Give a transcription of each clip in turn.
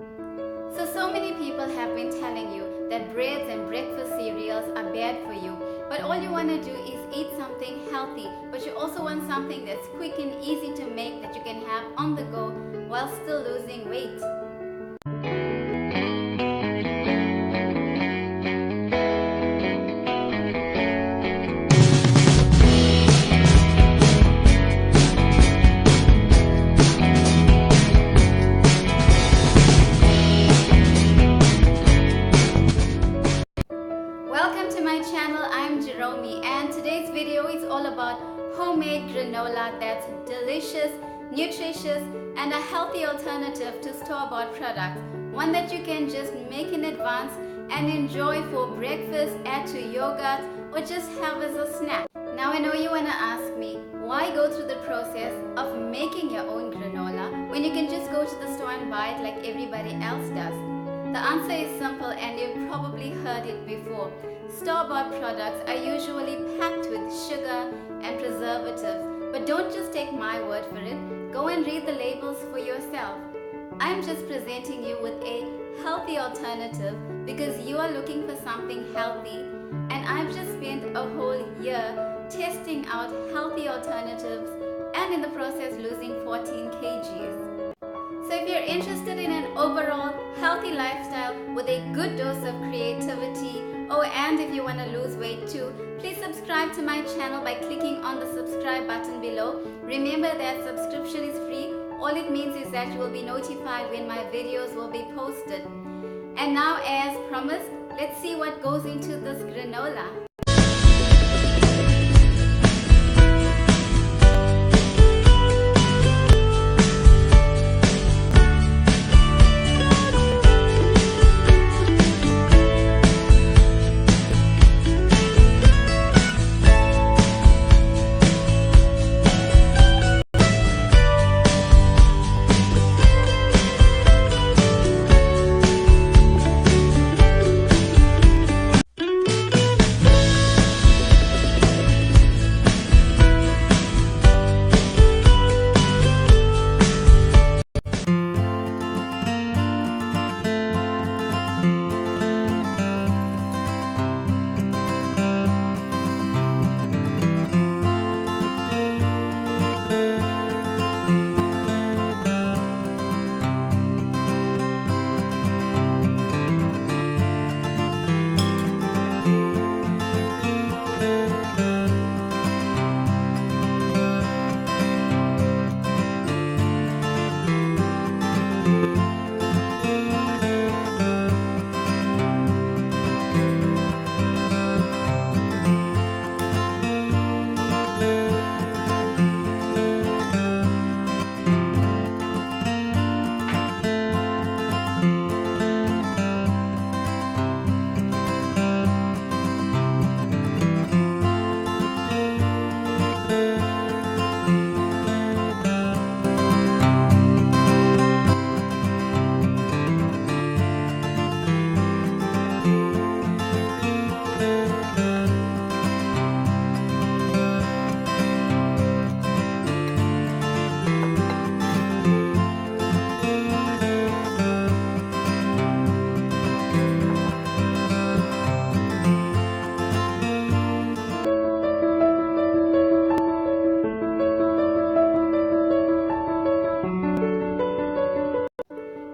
So many people have been telling you that breads and breakfast cereals are bad for you, but all you want to do is eat something healthy, but you also want something that's quick and easy to make that you can have on the go while still losing weight. Welcome to my channel. I'm Jerome, and today's video is all about homemade granola that's delicious, nutritious, and a healthy alternative to store-bought products. One that you can just make in advance and enjoy for breakfast, add to yogurt, or just have as a snack. Now I know you want to ask me, why go through the process of making your own granola when you can just go to the store and buy it like everybody else does? The answer is simple, and you've probably heard it before. Store-bought products are usually packed with sugar and preservatives, but don't just take my word for it. Go and read the labels for yourself. I'm just presenting you with a healthy alternative because you are looking for something healthy, and I've just spent a whole year testing out healthy alternatives and in the process losing 14 kgs. So if you're interested in an overall healthy lifestyle with a good dose of creativity, and if you want to lose weight too, please subscribe to my channel by clicking on the subscribe button below. Remember that subscription is free. All it means is that you will be notified when my videos will be posted. And now, as promised, let's see what goes into this granola.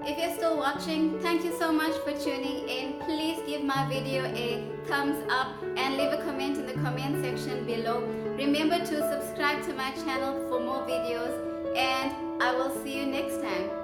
If you're still watching, thank you so much for tuning in. Please give my video a thumbs up and leave a comment in the comment section below. Remember to subscribe to my channel for more videos, and I will see you next time.